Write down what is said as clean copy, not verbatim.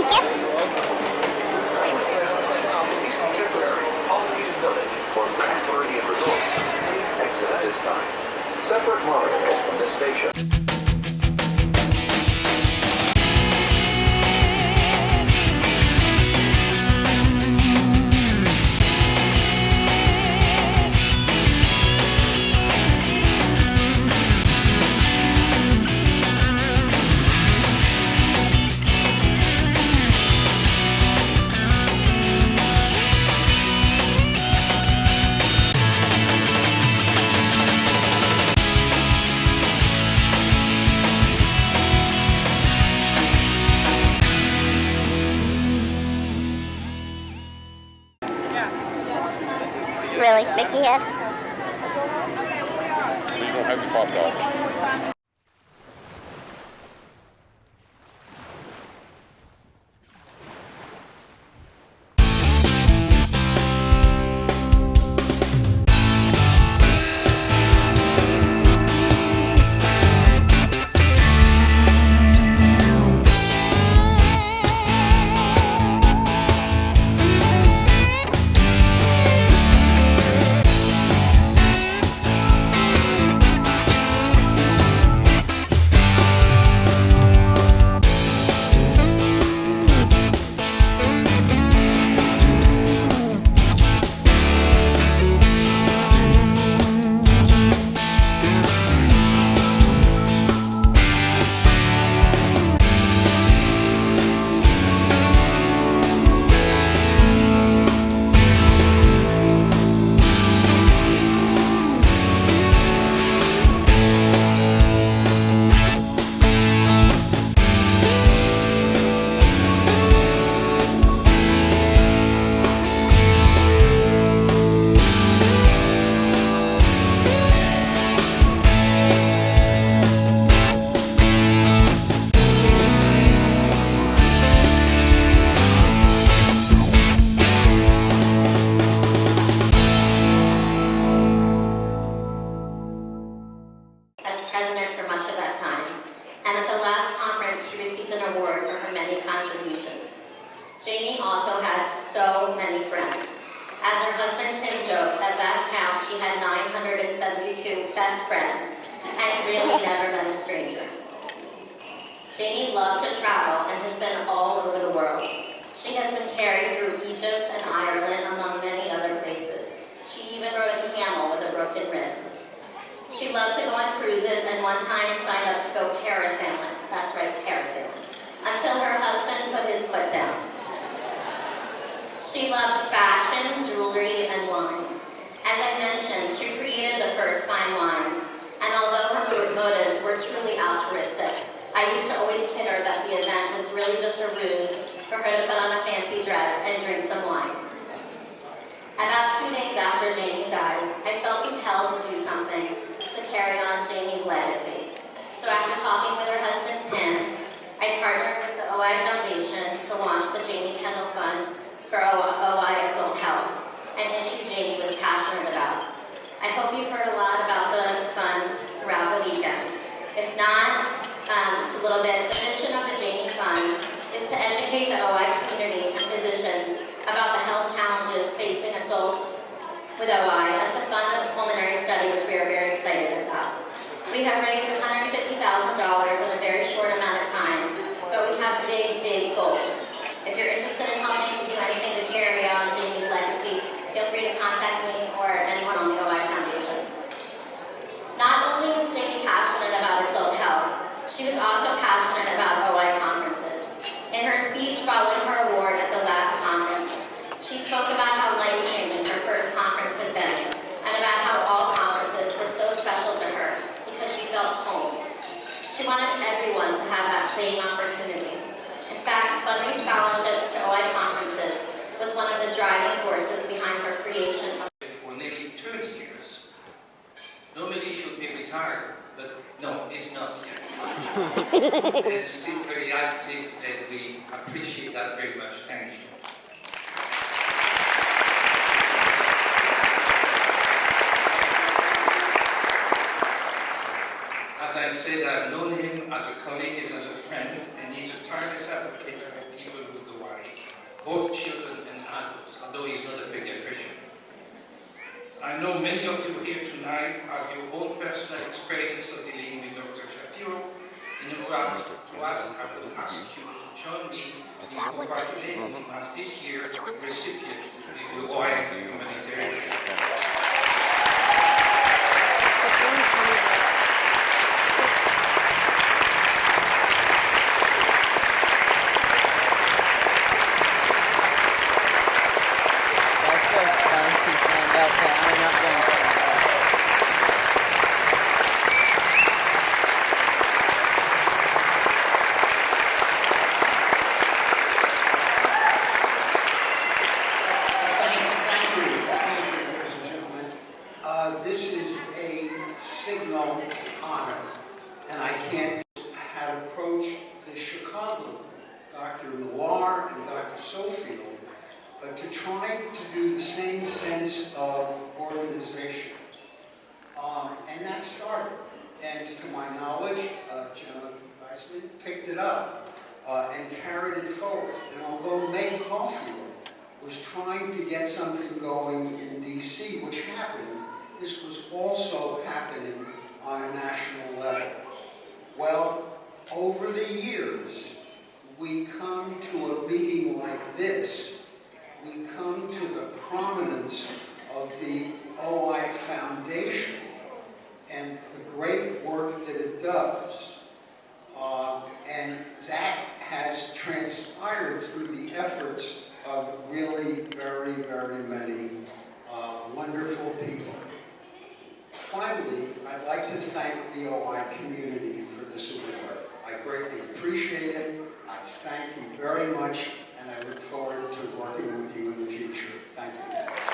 Thank you. For Blackbird Resorts, please exit at this time. Separate monorails from this station. Really, Mickey has. We don't have the pop dogs. Jamie also had so many friends. As her husband Tim joked, at last count she had 972 best friends and really never met a stranger. Jamie loved to travel and has been all over the world. She has been carried through Egypt and Ireland, among many other places. She even rode a camel with a broken rib. She loved to go on cruises and one time signed up to go parasailing. That's right, parasailing. Until her husband put his foot down. She loved fashion, jewelry, and wine. As I mentioned, she created the first fine wines, and although her motives were truly altruistic, I used to always kid her that the event was really just a ruse for her to put on a fancy dress and drink some wine. About 2 days after Jamie died, I felt compelled to do something to carry on Jamie's legacy. So after talking with her husband Tim, I partnered with the OI Foundation to launch the Jamie Kendall Fund for OI Adult Health, an issue Jamie was passionate about. I hope you've heard a lot about the fund throughout the weekend. If not, just a little bit, the mission of the Jamie Fund is to educate the OI community and physicians about the health challenges facing adults with OI and to fund a pulmonary study, which we are very excited about. We have raised $150,000 in a very short amount of time, but we have big, big goals. If you're interested in helping to do anything to carry on Jamie's legacy, feel free to contact me or anyone on the OI Foundation. Not only was Jamie passionate about adult health, she was also passionate about OI conferences. In her speech following her award at the last conference, she spoke about how life-changing her first conference had been, and about how all conferences were so special to her because she felt home. She wanted everyone to have that same opportunity. In fact, funding scholarships to OI conferences was one of the driving forces behind her creation. For nearly 30 years. Normally should be retired, but no, it's not yet. It's still very active, and we appreciate that very much. Thank you. As I said, I've known him as a colleague, as a friend, and he's a tireless advocate for people who I know many of you here tonight have your own personal experience of dealing with Dr. Shapiro. In order to us, I would ask you to join me in congratulating him as this year recipient of the OIF Humanitarian. That's just fun to stand up, but I'm not going to. Thank you, ladies and gentlemen. This is a signal honor, and I can't have approached the Chicago, Dr. Millar and Dr. Sofield, to try to do the same sense of organization. And that started. And to my knowledge, General Weissman picked it up and carried it forward. And although May Caulfield was trying to get something going in D.C., which happened, this was also happening on a national level. Well, over the years, we come to a meeting like this, we come to the prominence of the OI Foundation and the great work that it does. And that has transpired through the efforts of really very, very many wonderful people. Finally, I'd like to thank the OI community for the support. I greatly appreciate it. I thank you very much, and I look forward to working with you in the future. Thank you.